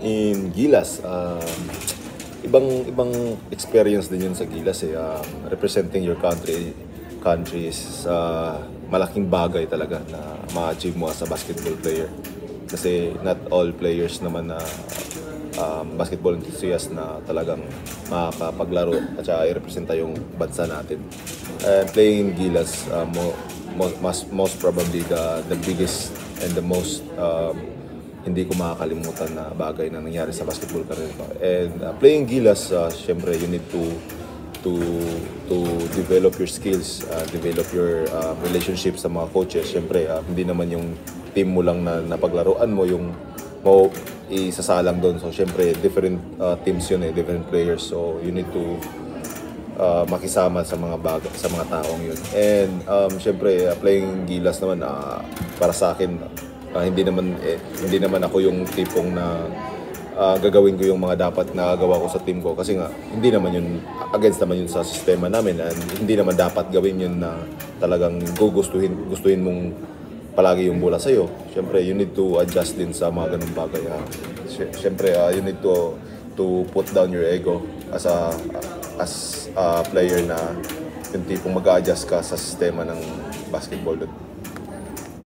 in Gilas. Ibang experience din yun sa Gilas eh. Representing your country is malaking bagay talaga na ma-achieve mo as a basketball player. Kasi not all players naman na basketball enthusiast na talagang makakapaglaro at saka i-representa yung bansa natin. Playing in Gilas, most probably the biggest and the most hindi ko makakalimutan na bagay na nangyari sa basketball career ko. And playing Gilas, syempre you need to develop your skills, develop your relationships sa mga coaches. Syempre, hindi naman yung team mo lang na napaglaruan mo yung mo isasalang doon. So syempre, different teams yun different players. So you need to makisama sa mga taong yun. And syempre, playing Gilas naman para sa akin, hindi naman ako yung tipong na gagawin ko yung mga dapat na gagawa ko sa team ko kasi nga hindi naman yun against naman yun sa sistema namin and hindi naman dapat gawin yun na talagang gustuhin mong palagi yung bola sa'yo. Siyempre, you need to adjust din sa mga ganung bagay. Siyempre, you need to put down your ego as a player na yung tipong mag-adjust ka sa sistema ng basketball doon.